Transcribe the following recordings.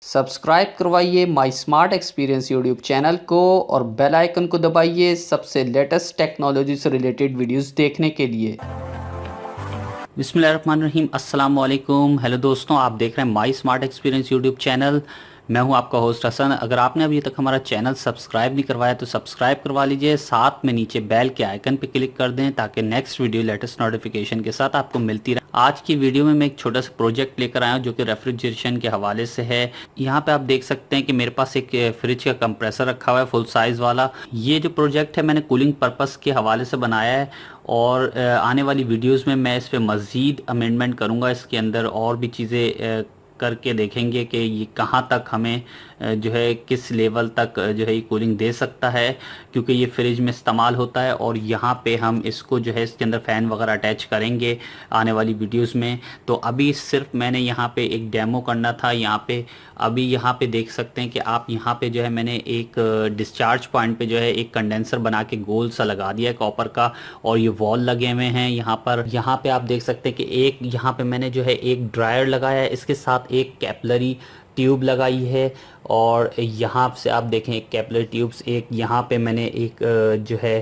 Subscribe करवाइए माई smart experience YouTube channel को और बेल आइकन को दबाइए सबसे लेटेस्ट टेक्नोलॉजी से रिलेटेड वीडियोस देखने के लिए। बिस्मिल्लाहिर्रहमानिर्रहीम, अस्सलाम वालेकुम। हेलो दोस्तों, आप देख रहे हैं माई स्मार्ट एक्सपीरियंस यूट्यूब चैनल। मैं हूं आपका होस्ट हसन। अगर आपने अभी तक हमारा चैनल सब्सक्राइब नहीं करवाया तो सब्सक्राइब करवा लीजिए, साथ में नीचे बेल के आइकन पे क्लिक कर दें ताकि नेक्स्ट वीडियो लेटेस्ट नोटिफिकेशन के साथ आपको मिलती रहे। आज की वीडियो में मैं एक छोटा सा प्रोजेक्ट लेकर आया हूं जो कि रेफ्रिजरेशन के हवाले से है। यहाँ पे आप देख सकते हैं कि मेरे पास एक फ्रिज का कंप्रेसर रखा हुआ है फुल साइज़ वाला। ये जो प्रोजेक्ट है मैंने कूलिंग पर्पस के हवाले से बनाया है और आने वाली वीडियोस में मैं इस पर मज़ीद अमेंडमेंट करूँगा। इसके अंदर और भी चीज़ें करके देखेंगे कि ये कहाँ तक हमें जो है किस लेवल तक जो है ये कूलिंग दे सकता है, क्योंकि ये फ्रिज में इस्तेमाल होता है। और यहाँ पे हम इसको जो है इसके अंदर फ़ैन वगैरह अटैच करेंगे आने वाली वीडियोस में। तो अभी सिर्फ मैंने यहाँ पे एक डेमो करना था। यहाँ पे अभी यहाँ पे देख सकते हैं कि आप यहाँ पे जो है मैंने एक डिस्चार्ज पॉइंट पे जो है एक कंडेंसर बना के गोल सा लगा दिया है कॉपर का, और ये वॉल लगे हुए हैं यहाँ पर। यहाँ पे आप देख सकते हैं कि एक यहाँ पे मैंने जो है एक ड्रायर लगाया है, इसके साथ एक कैपिलरी ट्यूब लगाई है। और यहाँ से आप देखें एक कैपिलरी ट्यूब्स, एक यहाँ पे मैंने एक जो है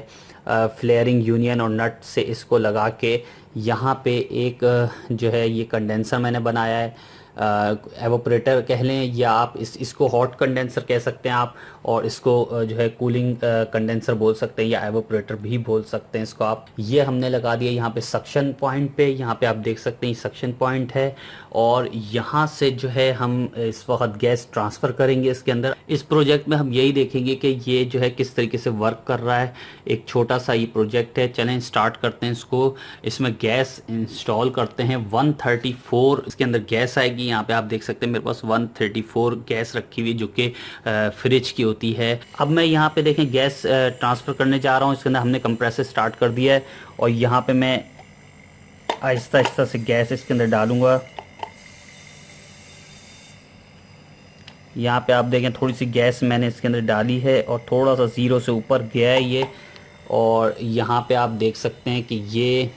फ्लेयरिंग यूनियन और नट से इसको लगा के यहाँ पे एक जो है ये कंडेंसर मैंने बनाया है। एवोपरेटर कह लें या आप इसको हॉट कंडेंसर कह सकते हैं आप, और इसको जो है कूलिंग कंडेंसर बोल सकते हैं या एवोपरेटर भी बोल सकते हैं इसको आप। ये हमने लगा दिया यहाँ पे सक्शन पॉइंट पे। यहाँ पे आप देख सकते हैं सक्शन पॉइंट है, और यहाँ से जो है हम इस वक्त गैस ट्रांसफ़र करेंगे इसके अंदर। इस प्रोजेक्ट में हम यही देखेंगे कि ये जो है किस तरीके से वर्क कर रहा है। एक छोटा सा ये प्रोजेक्ट है, चलें स्टार्ट करते हैं इसको। इसमें गैस इंस्टॉल करते हैं 134 इसके अंदर गैस आएगी। यहाँ पे आप देख सकते हैं मेरे पास 134 गैस रखी हुई जो कि फ्रिज की होती है। अब मैं यहाँ पे देखें गैस ट्रांसफ़र करने जा रहा हूँ। इसके अंदर हमने कंप्रेसर स्टार्ट कर दिया है और यहाँ पे मैं आहिस्ता आहिस्ता से गैस इसके अंदर डालूंगा। यहाँ पे आप देखें थोड़ी सी गैस मैंने इसके अंदर डाली है और थोड़ा सा ज़ीरो से ऊपर गया है ये। और यहाँ पे आप देख सकते हैं कि ये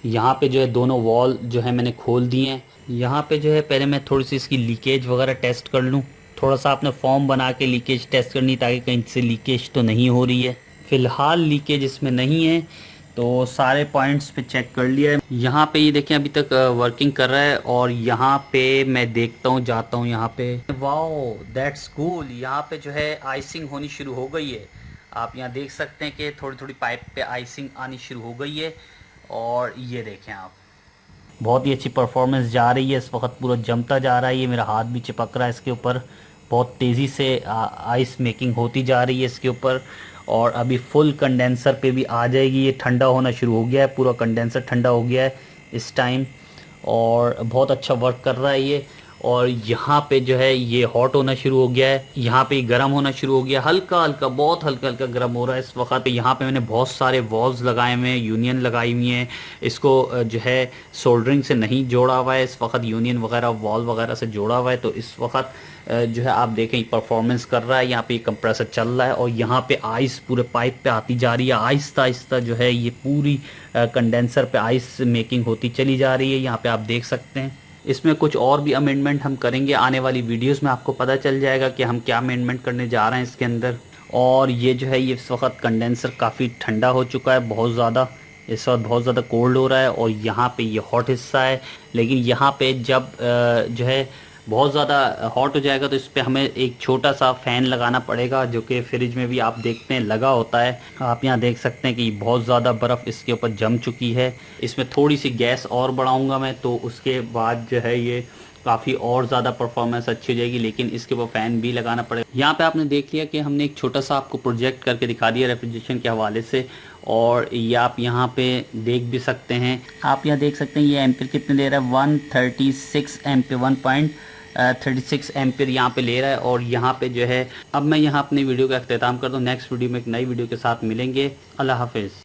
यहाँ पे जो है दोनों वॉल जो है मैंने खोल दिए हैं। यहाँ पे जो है पहले मैं थोड़ी सी इसकी लीकेज वगैरह टेस्ट कर लूँ। थोड़ा सा आपने फॉर्म बना के लीकेज टेस्ट करनी ताकि कहीं से लीकेज तो नहीं हो रही है। फ़िलहाल लीकेज इसमें नहीं है, तो सारे पॉइंट्स पे चेक कर लिया है। यहाँ पे ये देखें अभी तक वर्किंग कर रहा है। और यहाँ पे मैं देखता हूँ, जाता हूँ यहाँ पे, वाओ दैट्स कूल। यहाँ पे जो है आइसिंग होनी शुरू हो गई है। आप यहाँ देख सकते हैं कि थोड़ी थोड़ी पाइप पे आइसिंग आनी शुरू हो गई है। और ये देखें आप, बहुत ही अच्छी परफॉर्मेंस जा रही है। इस वक्त पूरा जमता जा रहा है। ये मेरा हाथ भी चिपक रहा है इसके ऊपर। बहुत तेज़ी से आइस मेकिंग होती जा रही है इसके ऊपर। और अभी फुल कंडेंसर पे भी आ जाएगी। ये ठंडा होना शुरू हो गया है, पूरा कंडेंसर ठंडा हो गया है इस टाइम, और बहुत अच्छा वर्क कर रहा है ये। और यहाँ पे जो है ये हॉट होना शुरू हो गया है। यहाँ पे गर्म होना शुरू हो गया, हल्का हल्का, बहुत हल्का हल्का गर्म हो रहा है इस वक्त। यहाँ पे मैंने बहुत सारे वॉल्व्स लगाए हुए हैं, यूनियन लगाई हुई हैं। इसको जो है सोल्डरिंग से नहीं जोड़ा हुआ है इस वक्त, यूनियन वगैरह वॉल्व वगैरह से जोड़ा हुआ है। तो इस वक्त जो है आप देखें परफॉर्मेंस कर रहा है। यहाँ पे कंप्रेसर चल रहा है और यहाँ पे आइस पूरे पाइप पे आती जा रही है। आहिस्ता आहिस्ता जो है ये पूरी कंडेंसर पे आइस मेकिंग होती चली जा रही है। यहाँ पे आप देख सकते हैं। इसमें कुछ और भी अमेंडमेंट हम करेंगे आने वाली वीडियोस में, आपको पता चल जाएगा कि हम क्या अमेंडमेंट करने जा रहे हैं इसके अंदर। और ये जो है ये इस वक्त कंडेंसर काफ़ी ठंडा हो चुका है, बहुत ज़्यादा इस वक्त बहुत ज़्यादा कोल्ड हो रहा है। और यहाँ पे ये हॉट हिस्सा है, लेकिन यहाँ पे जब जो है बहुत ज़्यादा हॉट हो जाएगा तो इस पर हमें एक छोटा सा फ़ैन लगाना पड़ेगा, जो कि फ्रिज में भी आप देखते हैं लगा होता है। आप यहाँ देख सकते हैं कि बहुत ज़्यादा बर्फ़ इसके ऊपर जम चुकी है। इसमें थोड़ी सी गैस और बढ़ाऊँगा मैं, तो उसके बाद जो है ये काफ़ी और ज़्यादा परफॉर्मेंस अच्छी हो जाएगी, लेकिन इसके ऊपर फ़ैन भी लगाना पड़ेगा। यहाँ पे आपने देख लिया कि हमने एक छोटा सा आपको प्रोजेक्ट करके दिखा दिया रेफ्रिजरेशन के हवाले से। और ये आप यहाँ पे देख भी सकते हैं। आप यहाँ देख सकते हैं ये एम्पियर कितने दे रहा है, 136 एम्पियर, 1.36 एम्पियर यहाँ पे ले रहा है। और यहाँ पे जो है अब मैं यहाँ अपनी वीडियो का अख्तिताम कर दूँ। नेक्स्ट वीडियो में एक नई वीडियो के साथ मिलेंगे। अल्लाह हाफिज़।